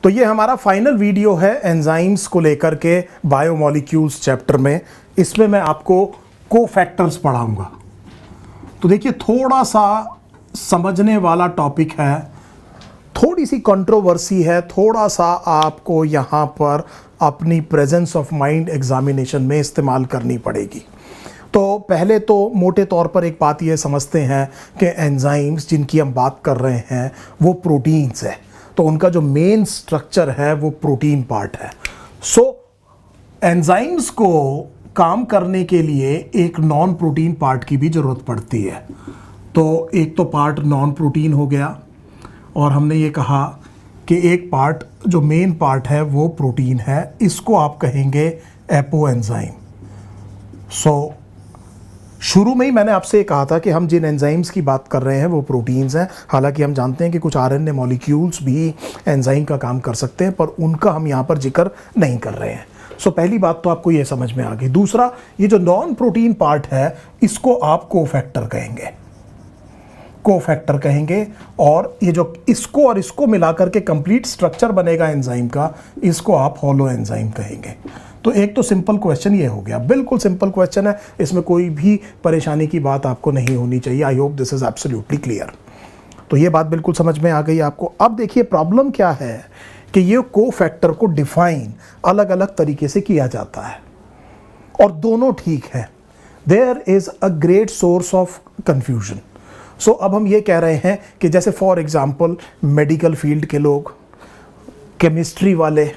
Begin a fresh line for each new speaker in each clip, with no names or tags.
तो ये हमारा फाइनल वीडियो है एंजाइम्स को लेकर के बायोमोलिक्यूल्स चैप्टर में। इसमें मैं आपको कोफैक्टर्स पढ़ाऊंगा। तो देखिए थोड़ा सा समझने वाला टॉपिक है, थोड़ी सी कंट्रोवर्सी है, थोड़ा सा आपको यहाँ पर अपनी प्रेजेंस ऑफ माइंड एग्जामिनेशन में इस्तेमाल करनी पड़ेगी। तो पहले तो मोटे तौर पर एक बात ये समझते हैं कि एंजाइम्स जिनकी हम बात कर रहे हैं वो प्रोटीन्स है, तो उनका जो मेन स्ट्रक्चर है वो प्रोटीन पार्ट है। सो एंजाइम्स को काम करने के लिए एक नॉन प्रोटीन पार्ट की भी ज़रूरत पड़ती है। तो एक तो पार्ट नॉन प्रोटीन हो गया, और हमने ये कहा कि एक पार्ट जो मेन पार्ट है वो प्रोटीन है, इसको आप कहेंगे एपो एंजाइम। सो शुरू में ही मैंने आपसे ये कहा था कि हम जिन एंजाइम्स की बात कर रहे हैं वो प्रोटीन्स हैं। हालांकि हम जानते हैं कि कुछ आरएनए मॉलिक्यूल्स भी एंजाइम का काम कर सकते हैं, पर उनका हम यहाँ पर जिक्र नहीं कर रहे हैं। सो पहली बात तो आपको ये समझ में आ गई। दूसरा, ये जो नॉन प्रोटीन पार्ट है इसको आप कोफैक्टर कहेंगे, कोफैक्टर कहेंगे। और ये जो इसको और इसको मिलाकर के कंप्लीट स्ट्रक्चर बनेगा एंजाइम का, इसको आप हॉलो एंजाइम कहेंगे। तो एक तो सिंपल क्वेश्चन ये हो गया, बिल्कुल सिंपल क्वेश्चन है, इसमें कोई भी परेशानी की बात आपको नहीं होनी चाहिए। आई hope this is absolutely clear. तो ये बात बिल्कुल समझ में आ गई आपको। अब देखिए प्रॉब्लम क्या है कि ये कोफैक्टर को डिफाइन अलग अलग तरीके से किया जाता है और दोनों ठीक है। There is a great source of confusion. So अब हम ये कह रहे हैं कि जैसे फॉर एग्जांपल मेडिकल फील्ड के लोग, केमिस्ट्री वाले,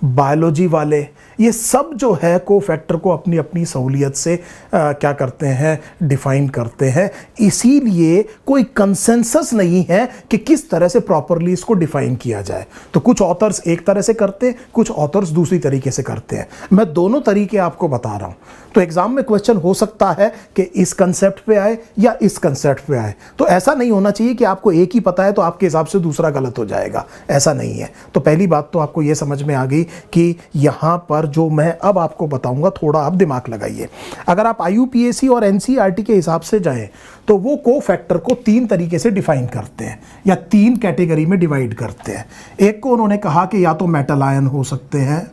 बायोलॉजी वाले, ये सब जो है कोफैक्टर को अपनी अपनी सहूलियत से क्या करते हैं, डिफाइन करते हैं। इसीलिए कोई कंसेंसस नहीं है कि किस तरह से प्रॉपरली इसको डिफाइन किया जाए। तो कुछ ऑथर्स एक तरह से करते हैं, कुछ ऑथर्स दूसरी तरीके से करते हैं। मैं दोनों तरीके आपको बता रहा हूं। तो एग्जाम में क्वेश्चन हो सकता है कि इस कंसेप्ट पे आए या इस कंसेप्ट पे आए। तो ऐसा नहीं होना चाहिए कि आपको एक ही पता है तो आपके हिसाब से दूसरा गलत हो जाएगा, ऐसा नहीं है। तो पहली बात तो आपको यह समझ में आ गई कि यहां पर जो मैं अब आपको बताऊंगा थोड़ा आप दिमाग लगाइए। अगर आप IUPAC और NCERT के हिसाब से जाएं तो वो कोफैक्टर को 3 तरीके से डिफाइन करते हैं या 3 कैटेगरी में डिवाइड करते हैं। एक को उन्होंने कहा कि या तो मेटल आयन हो सकते हैं,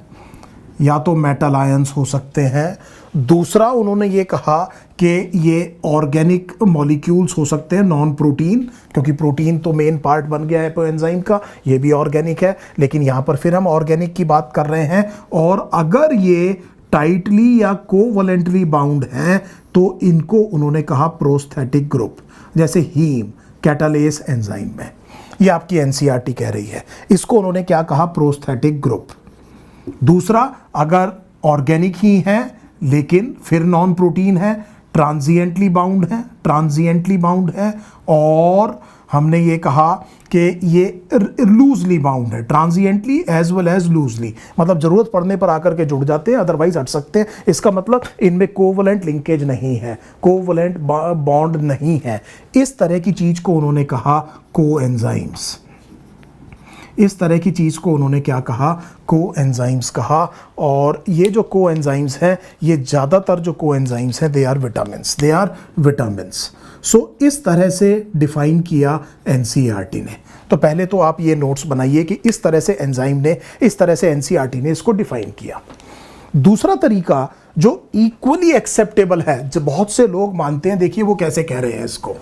या तो मेटल आयंस हो सकते हैं। दूसरा उन्होंने ये कहा कि ये ऑर्गेनिक मॉलिक्यूल्स हो सकते हैं, नॉन प्रोटीन, क्योंकि प्रोटीन तो मेन पार्ट बन गया है एंजाइम का, ये भी ऑर्गेनिक है, लेकिन यहाँ पर फिर हम ऑर्गेनिक की बात कर रहे हैं। और अगर ये टाइटली या कोवलेंटली बाउंड हैं तो इनको उन्होंने कहा प्रोस्थेटिक ग्रुप, जैसे हीम कैटालेस एंजाइम में। ये आपकी NCERT कह रही है, इसको उन्होंने क्या कहा, प्रोस्थेटिक ग्रुप। दूसरा, अगर ऑर्गेनिक ही है लेकिन फिर नॉन प्रोटीन है, ट्रांजिएंटली बाउंड है, ट्रांजिएंटली बाउंड है, और हमने ये कहा कि ये लूजली बाउंड है, transiently as well as loosely, मतलब जरूरत पड़ने पर आकर के जुड़ जाते हैं, अदरवाइज हट सकते हैं। इसका मतलब इनमें कोवलेंट लिंकेज नहीं है, कोवलेंट बॉन्ड नहीं है। इस तरह की चीज को उन्होंने कहा कोएंजाइम्स। इस तरह की चीज़ को उन्होंने क्या कहा, कोएंजाइम्स कहा। और ये जो कोएंजाइम्स हैं, ये ज़्यादातर जो कोएंजाइम्स हैं they are vitamins, they are vitamins. So इस तरह से डिफाइन किया NCERT ने। तो पहले तो आप ये नोट्स बनाइए कि इस तरह से एंजाइम ने, इस तरह से NCERT ने इसको डिफाइन किया। दूसरा तरीका जो इक्वली एक्सेप्टेबल है, जो बहुत से लोग मानते हैं, देखिए वो कैसे कह रहे हैं इसको।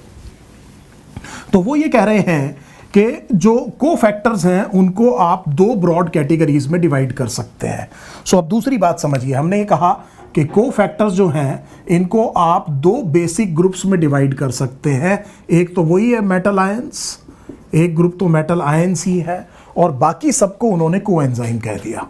तो वो ये कह रहे हैं कि जो कोफैक्टर्स हैं उनको आप 2 ब्रॉड कैटेगरीज में डिवाइड कर सकते हैं। सो अब दूसरी बात समझिए, हमने ये कहा कि कोफैक्टर्स जो हैं इनको आप 2 बेसिक ग्रुप्स में डिवाइड कर सकते हैं। एक तो वही है मेटल आयंस, एक ग्रुप तो मेटल आयंस ही है, और बाकी सबको उन्होंने कोएंजाइम कह दिया।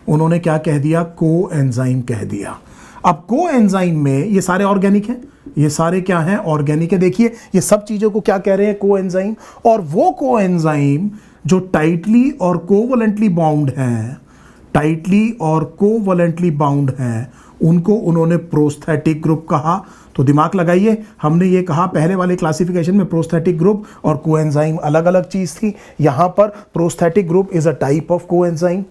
उन्होंने क्या कह दिया, कोएंजाइम कह दिया। अब कोएंजाइम में ये सारे ऑर्गेनिक हैं, ये सारे क्या हैं, ऑर्गेनिक है। देखिए ये सब चीजों को क्या कह रहे हैं, कोएंजाइम। और वो कोएंजाइम जो टाइटली और कोवलेंटली बाउंड हैं, टाइटली और कोवलेंटली बाउंड हैं, उनको उन्होंने प्रोस्थेटिक ग्रुप कहा। तो दिमाग लगाइए, हमने ये कहा पहले वाले क्लासिफिकेशन में प्रोस्थेटिक ग्रुप और कोएंजाइम अलग अलग चीज थी। यहां पर prosthetic group is a type of coenzyme.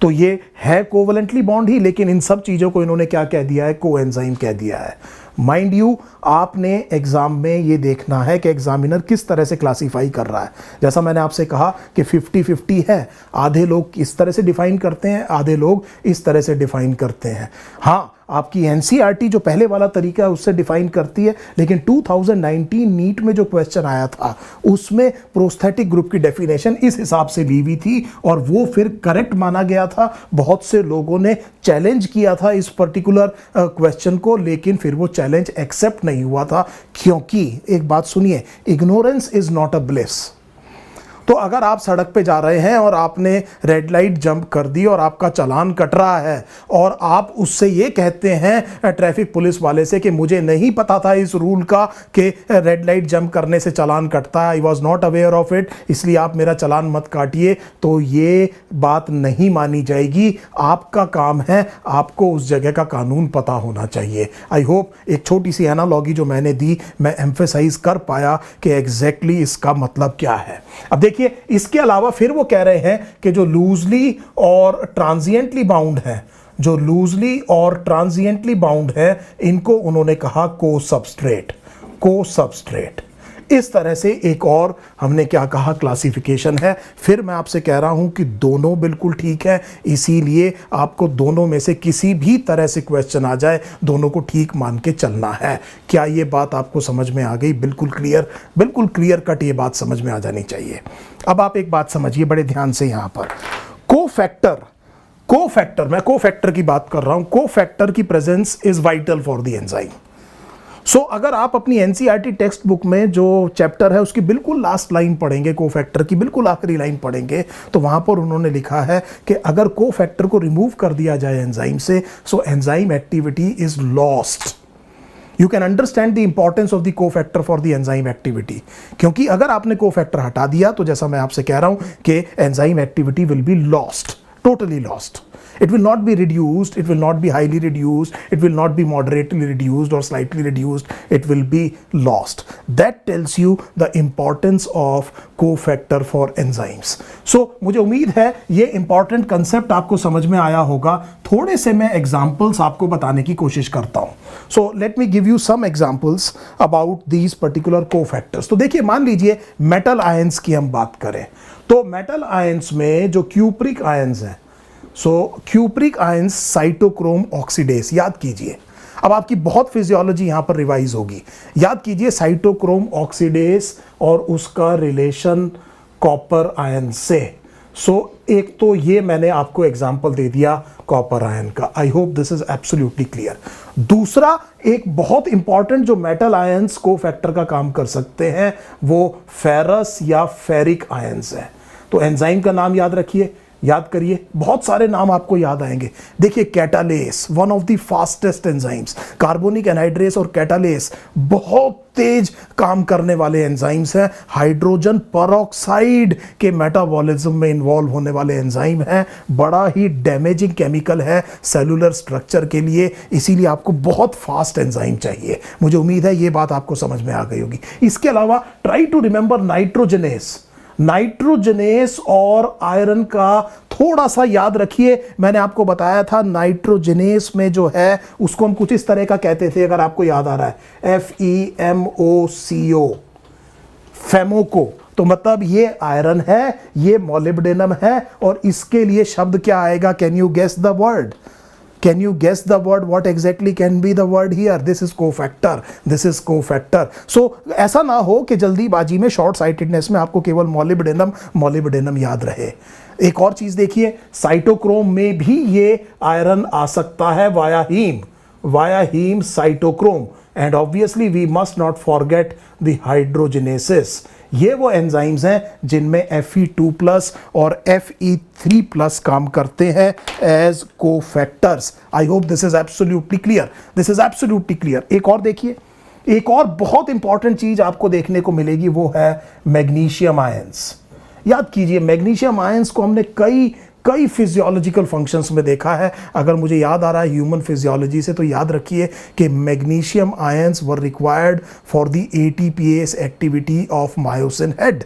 तो ये है कोवलेंटली बॉन्ड ही, लेकिन इन सब चीज़ों को इन्होंने क्या कह दिया है, कोएंजाइम कह दिया है। माइंड यू, आपने एग्जाम में ये देखना है कि एग्जामिनर किस तरह से क्लासीफाई कर रहा है। जैसा मैंने आपसे कहा कि 50-50 है, आधे लोग इस तरह से डिफाइन करते हैं, आधे लोग इस तरह से डिफाइन करते हैं। हाँ, आपकी एनसीईआरटी जो पहले वाला तरीका है उससे डिफाइन करती है, लेकिन 2019 नीट में जो क्वेश्चन आया था उसमें प्रोस्थेटिक ग्रुप की डेफिनेशन इस हिसाब से ली हुई थी और वो फिर करेक्ट माना गया था। बहुत से लोगों ने चैलेंज किया था इस पर्टिकुलर क्वेश्चन को, लेकिन फिर वो चैलेंज एक्सेप्ट नहीं हुआ था, क्योंकि एक बात सुनिए, ignorance is not a bliss. तो अगर आप सड़क पे जा रहे हैं और आपने रेड लाइट जंप कर दी और आपका चालान कट रहा है और आप उससे ये कहते हैं ट्रैफिक पुलिस वाले से कि मुझे नहीं पता था इस रूल का कि रेड लाइट जंप करने से चालान कटता है, I was not aware of it, इसलिए आप मेरा चालान मत काटिए, तो ये बात नहीं मानी जाएगी। आपका काम है, आपको उस जगह का कानून पता होना चाहिए। आई होप एक छोटी सी एनालॉजी जो मैंने दी, मैं एम्फेसाइज कर पाया कि एग्जैक्टली इसका मतलब क्या है। अब देखिए, इसके अलावा फिर वो कह रहे हैं कि जो लूजली और ट्रांजिएंटली बाउंड है, जो लूजली और ट्रांजिएंटली बाउंड है, इनको उन्होंने कहा को सबस्ट्रेट, को सबस्ट्रेट। इस तरह से एक और हमने क्या कहा, क्लासिफिकेशन है। फिर मैं आपसे कह रहा हूं कि दोनों बिल्कुल ठीक है, इसीलिए आपको दोनों में से किसी भी तरह से क्वेश्चन आ जाए, दोनों को ठीक मान के चलना है। क्या ये बात आपको समझ में आ गई? बिल्कुल क्लियर कट ये बात समझ में आ जानी चाहिए। अब आप एक बात समझिए बड़े ध्यान से, यहां पर कोफैक्टर, मैं कोफैक्टर की बात कर रहा हूं। कोफैक्टर की presence is vital for the enzyme. So अगर आप अपनी एनसीईआरटी टेक्स्ट बुक में जो चैप्टर है उसकी बिल्कुल लास्ट लाइन पढ़ेंगे, कोफैक्टर की बिल्कुल आखिरी लाइन पढ़ेंगे, तो वहां पर उन्होंने लिखा है कि अगर कोफैक्टर को रिमूव कर दिया जाए एंजाइम से, so enzyme activity is lost. You can understand the importance of the cofactor for the enzyme activity, क्योंकि अगर आपने कोफैक्टर हटा दिया तो जैसा मैं आपसे कह रहा हूं कि enzyme activity will be lost, totally lost. It will not be reduced, it will not be highly reduced, it will not be moderately reduced or slightly reduced, it will be lost. That tells you the importance of cofactor for enzymes. So मुझे उम्मीद है ये important concept आपको समझ में आया होगा। थोड़े से मैं examples आपको बताने की कोशिश करता हूँ। So let me give you some examples about these particular cofactors. तो देखिए, मान लीजिए metal ions की हम बात करें, तो मेटल आयंस में जो क्यूप्रिक आयंस हैं, सो क्यूप्रिक आयंस साइटोक्रोम ऑक्सीडेस, याद कीजिए। अब आपकी बहुत फिजियोलॉजी यहां पर रिवाइज होगी। याद कीजिए साइटोक्रोम ऑक्सीडेस और उसका रिलेशन कॉपर आयन से। सो एक तो ये मैंने आपको एग्जांपल दे दिया कॉपर आयन का। आई hope this is absolutely clear. दूसरा, एक बहुत इंपॉर्टेंट जो मेटल आयंस को फैक्टर का काम कर सकते हैं वो फेरस या फेरिक आयंस है। तो एंजाइम का नाम याद रखिए, याद करिए, बहुत सारे नाम आपको याद आएंगे। देखिए, catalase, one of the fastest enzymes. Carbonic anhydrase और कैटालेस बहुत तेज काम करने वाले एंजाइम्स हैं। हाइड्रोजन परऑक्साइड के मेटाबॉलिज्म में इन्वॉल्व होने वाले एंजाइम हैं। बड़ा ही डैमेजिंग केमिकल है सेलुलर स्ट्रक्चर के लिए, इसीलिए आपको बहुत फास्ट एंजाइम चाहिए। मुझे उम्मीद है ये बात आपको समझ में आ गई होगी। इसके अलावा ट्राई टू रिमेंबर नाइट्रोजनेस और आयरन का थोड़ा सा याद रखिए। मैंने आपको बताया था नाइट्रोजनेस में जो है उसको हम कुछ इस तरह का कहते थे, अगर आपको याद आ रहा है, FeMoCO, फेमोको। तो मतलब ये आयरन है, ये मोलिब्डेनम है, और इसके लिए शब्द क्या आएगा? Can you guess the word? Can you guess the word? What exactly can be the word here? This is cofactor. This is cofactor. So ऐसा ना हो कि जल्दीबाजी में, शॉर्ट साइटेडनेस में आपको केवल मोलिब्डेनम याद रहे। एक और चीज देखिए, साइटोक्रोम में भी ये आयरन आ सकता है via heme cytochrome. And obviously we must not forget the hydrogenases. ये वो एंजाइम्स हैं जिनमें Fe2+ और Fe3+ काम करते हैं as cofactors. I hope this is absolutely clear. एक और देखिए, एक और बहुत इंपॉर्टेंट चीज आपको देखने को मिलेगी, वो है मैग्नीशियम आयंस। याद कीजिए, मैग्नीशियम आयंस को हमने कई फिजियोलॉजिकल फंक्शंस में देखा है। अगर मुझे याद आ रहा है ह्यूमन फिजियोलॉजी से, तो याद रखिए कि magnesium ions were required for the ATPase activity of myosin head.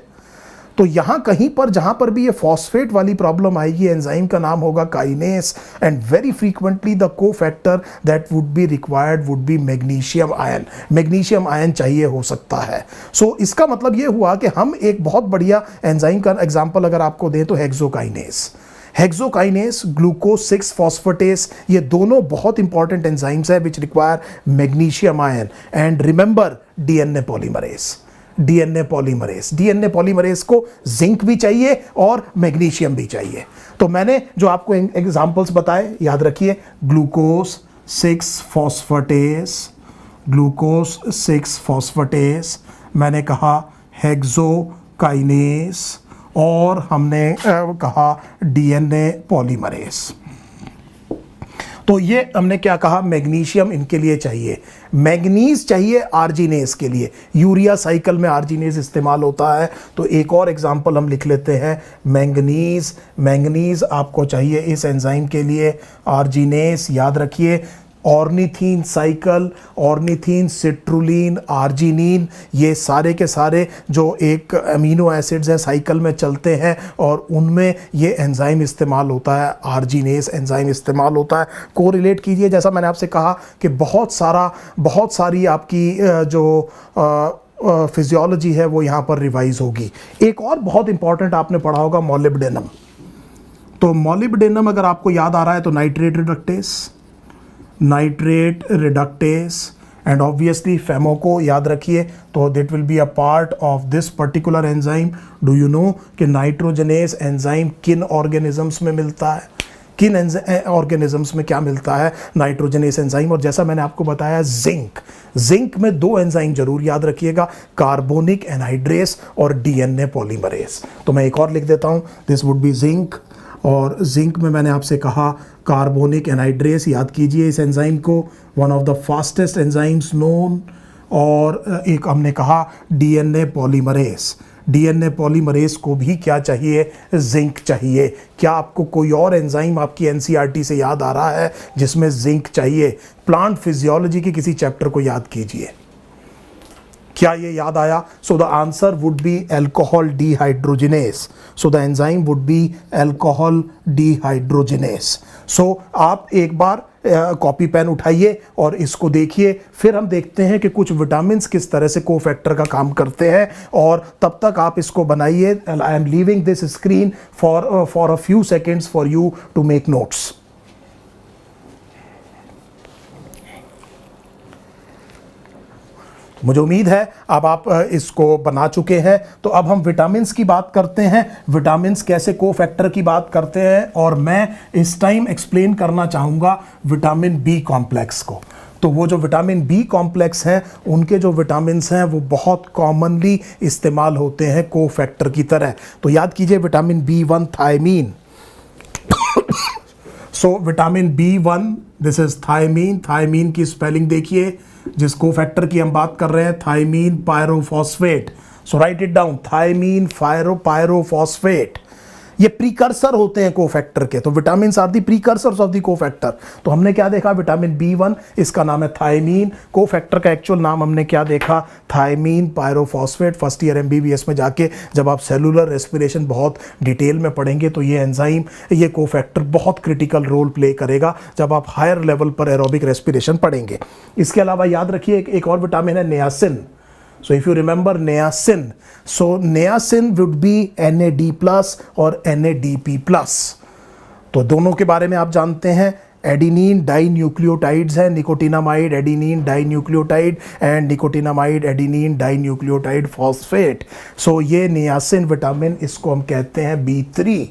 तो यहाँ कहीं पर जहाँ पर भी ये फॉस्फेट वाली प्रॉब्लम आएगी, एंजाइम का नाम होगा kinase, and very frequently the cofactor that would be required would be magnesium ion. Magnesium ion चाहिए हो सकता है। सो इसका मतलब ये हुआ कि हम एक बहुत बढ़िया एंजाइम का एग्जाम्पल अगर आपको दें तो हेक्सोकाइनेस, हेक्सोकाइनेस, ग्लूकोज 6 फॉस्फेटेस, ये दोनों बहुत इंपॉर्टेंट एंजाइम्स है which require magnesium ion. And remember DNA polymerase, DNA polymerase, DNA polymerase को जिंक भी चाहिए और मैग्नीशियम भी चाहिए। तो मैंने जो आपको एग्जांपल्स बताए याद रखिए, ग्लूकोज 6 फॉस्फेटेस, ग्लूकोज 6 फॉस्फेटेस, मैंने कहा हेक्सोकाइनेस, और हमने कहा डीएनए पॉलीमरेज। तो ये हमने क्या कहा, मैग्नीशियम इनके लिए चाहिए, मैग्नीज चाहिए आर्जिनेस के लिए, यूरिया साइकिल में आर्जिनेस इस्तेमाल होता है। तो एक और एग्जांपल हम लिख लेते हैं, मैंगनीज, मैंगनीज आपको चाहिए इस एंजाइम के लिए, आर्जिनेस याद रखिए, ornithine cycle, ornithine, citrulline, arginine, ये सारे के सारे जो एक अमीनो एसिड्स हैं साइकिल में चलते हैं और उनमें ये एंजाइम इस्तेमाल होता है, आर्जिनेस एंजाइम इस्तेमाल होता है। कोरिलेट कीजिए, जैसा मैंने आपसे कहा कि बहुत सारी आपकी जो फिजियोलॉजी है वो यहाँ पर रिवाइज होगी। एक और बहुत इंपॉर्टेंट आपने पढ़ा होगा मॉलिब्डेनम। तो मॉलिब्डेनम अगर आपको याद आ रहा है तो nitrate reductase, nitrate reductase, and obviously FeMo को याद रखिए, तो that will be a part of this particular enzyme. Do you know कि नाइट्रोजनेस एंजाइम किन ऑर्गेनिजम्स में मिलता है, किन ऑर्गेनिजम्स में क्या मिलता है, नाइट्रोजनेस एंजाइम। और जैसा मैंने आपको बताया जिंक, जिंक में 2 एंजाइम जरूर याद रखिएगा, कार्बोनिक एनहाइड्रेस और डीएनए पॉलीमरेज। तो मैं एक और लिख देता हूँ, दिस वुड बी जिंक, और जिंक में मैंने आपसे कहा कार्बोनिक एनहाइड्रेस, याद कीजिए इस एंजाइम को, one of the fastest enzymes known. और एक हमने कहा डीएनए पॉलीमरेज, डीएनए पॉलीमरेज को भी क्या चाहिए, जिंक चाहिए। क्या आपको कोई और एंजाइम आपकी एनसीईआरटी से याद आ रहा है जिसमें जिंक चाहिए? प्लांट फिजियोलॉजी के किसी चैप्टर को याद कीजिए, क्या ये याद आया? So the answer would be alcohol dehydrogenase, so the enzyme would be alcohol dehydrogenase. So आप एक बार कॉपी पेन उठाइए और इसको देखिए, फिर हम देखते हैं कि कुछ विटामिन्स किस तरह से कोफैक्टर का काम करते हैं, और तब तक आप इसको बनाइए। I am leaving this screen for a few seconds for you to make notes. मुझे उम्मीद है अब आप इसको बना चुके हैं। तो अब हम विटामिन्स की बात करते हैं, विटामिन्स कैसे कोफैक्टर की बात करते हैं, और मैं इस टाइम एक्सप्लेन करना चाहूँगा विटामिन बी कॉम्प्लेक्स को। तो वो जो विटामिन बी कॉम्प्लेक्स हैं, उनके जो विटामिन्स हैं वो बहुत कॉमनली इस्तेमाल होते हैं कोफैक्टर की तरह। तो याद कीजिए vitamin B1 thiamine, so vitamin B1 this is thiamine, thiamine की स्पेलिंग देखिए, जिस कोफैक्टर की हम बात कर रहे हैं thiamine pyrophosphate. So write it down, thiamine pyrophosphate, ये प्रीकर्सर होते हैं कोफैक्टर के। तो vitamins are the precursors of the cofactor. तो हमने क्या देखा, विटामिन B1 इसका नाम है थायमीन, कोफैक्टर का एक्चुअल नाम हमने क्या देखा, thiamine pyrophosphate. First year MBBS में जाके जब आप सेलुलर रेस्पिरेशन बहुत डिटेल में पढ़ेंगे तो ये एंजाइम, ये कोफैक्टर बहुत क्रिटिकल रोल प्ले करेगा जब आप हायर लेवल पर एरोबिक रेस्पिरेशन पढ़ेंगे। इसके अलावा याद रखिए एक और विटामिन है niacin. So if you remember niacin, so niacin would be NAD+ और NADP+। तो दोनों के बारे में आप जानते हैं, एडिनिन डाइन्यूक्लियोटाइड्स हैं, nicotinamide adenine dinucleotide and nicotinamide adenine dinucleotide phosphate. So ये नियासिन विटामिन, इसको हम कहते हैं B3।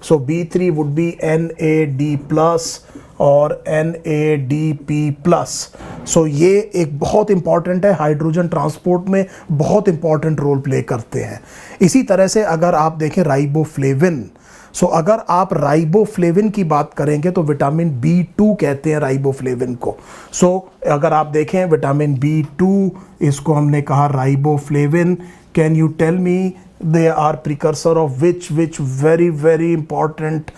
So B3 would be NAD+ और NADP+। सो ये एक बहुत इंपॉर्टेंट है, हाइड्रोजन ट्रांसपोर्ट में बहुत इंपॉर्टेंट रोल प्ले करते हैं। इसी तरह से अगर आप देखें राइबोफ्लेविन, सो अगर आप राइबोफ्लेविन की बात करेंगे तो विटामिन B2 कहते हैं राइबोफ्लेविन को। सो अगर आप देखें विटामिन B2, इसको हमने कहा riboflavin. Can you tell me they are precursor of which very important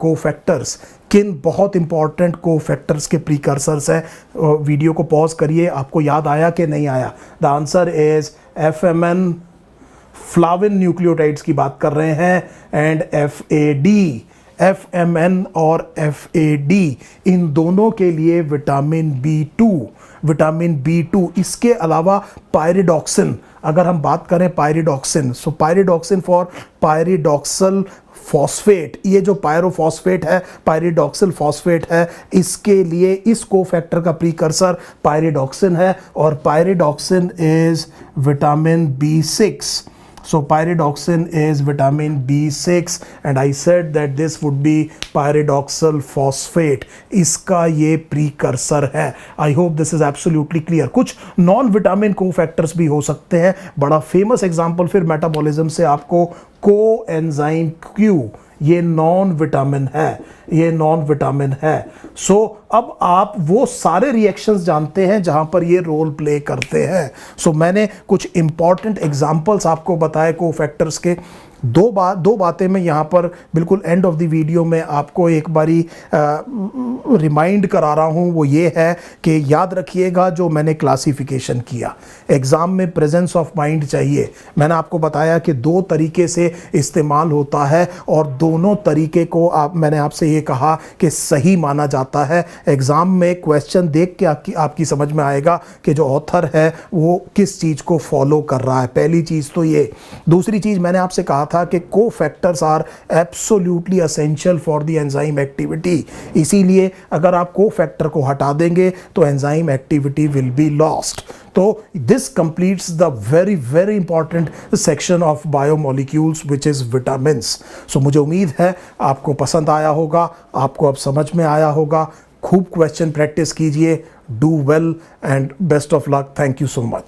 cofactors, किन बहुत इंपॉर्टेंट कोफैक्टर्स के प्रीकर्सर्स हैं? वीडियो को पॉज करिए, आपको याद आया कि नहीं आया? The answer is FMN flavin nucleotides की बात कर रहे हैं, एंड FAD, FMN और FAD, इन दोनों के लिए विटामिन B2, इसके अलावा पायरिडॉक्सिन, अगर हम बात करें pyridoxine, so pyridoxine for pyridoxal phosphate, ये जो पायरोफॉस्फेट है, पायरिडॉक्सिल फॉस्फेट है, इसके लिए इस कोफैक्टर का प्रीकर्सर पायरिडॉक्सिन है, और pyridoxine is vitamin B6. So pyridoxine is vitamin B6 and I said that this would be pyridoxal phosphate. इसका ये precursor है. I hope this is absolutely clear. कुछ नॉन विटामिन कोफैक्टर्स भी हो सकते हैं. बड़ा फेमस एग्जाम्पल फिर मेटाबॉलिज्म से आपको कोएंजाइम Q, ये नॉन विटामिन है, सो अब आप वो सारे रिएक्शंस जानते हैं जहां पर ये रोल प्ले करते हैं. सो मैंने कुछ इंपॉर्टेंट एग्जांपल्स आपको बताए कोफैक्टर्स के. दो बातें मैं यहाँ पर बिल्कुल एंड ऑफ द वीडियो में आपको एक बारी रिमाइंड करा रहा हूँ. वो ये है कि याद रखिएगा जो मैंने क्लासिफिकेशन किया, एग्ज़ाम में प्रेजेंस ऑफ माइंड चाहिए. मैंने आपको बताया कि 2 तरीके से इस्तेमाल होता है और दोनों तरीके को मैंने आपसे ये कहा कि सही माना जाता है. एग्ज़ाम में क्वेश्चन देख के आपकी समझ में आएगा कि जो ऑथर है वो किस चीज़ को फॉलो कर रहा है. पहली चीज़ तो ये. दूसरी चीज़ मैंने आपसे कहा था कि cofactors are absolutely essential for the enzyme activity. इसीलिए अगर आप कोफैक्टर को हटा देंगे तो enzyme activity will be lost. तो this completes the very very important section of biomolecules which is vitamins. So मुझे उम्मीद है आपको पसंद आया होगा, आपको अब समझ में आया होगा. खूब क्वेश्चन प्रैक्टिस कीजिए. Do well and best of luck. Thank you so much.